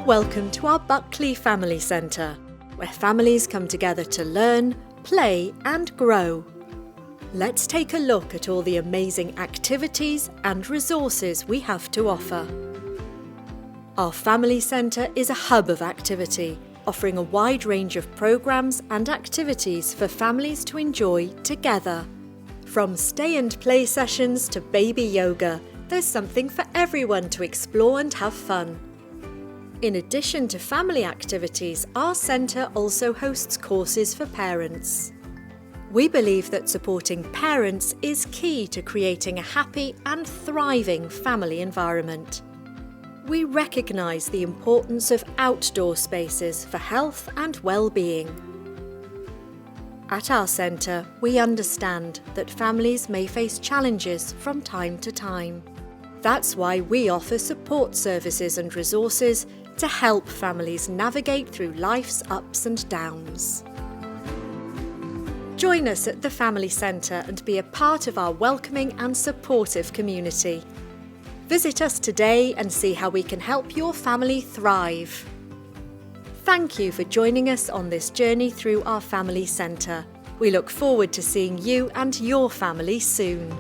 Welcome to our Buckley Family Centre, where families come together to learn, play and grow. Let's take a look at all the amazing activities and resources we have to offer. Our Family Centre is a hub of activity, offering a wide range of programmes and activities for families to enjoy together. From stay and play sessions to baby yoga, there's something for everyone to explore and have fun. In addition to family activities, our centre also hosts courses for parents. We believe that supporting parents is key to creating a happy and thriving family environment. We recognise the importance of outdoor spaces for health and well-being. At our centre, we understand that families may face challenges from time to time. That's why we offer support services and resources to help families navigate through life's ups and downs. Join us at the Family Centre and be a part of our welcoming and supportive community. Visit us today and see how we can help your family thrive. Thank you for joining us on this journey through our Family Centre. We look forward to seeing you and your family soon.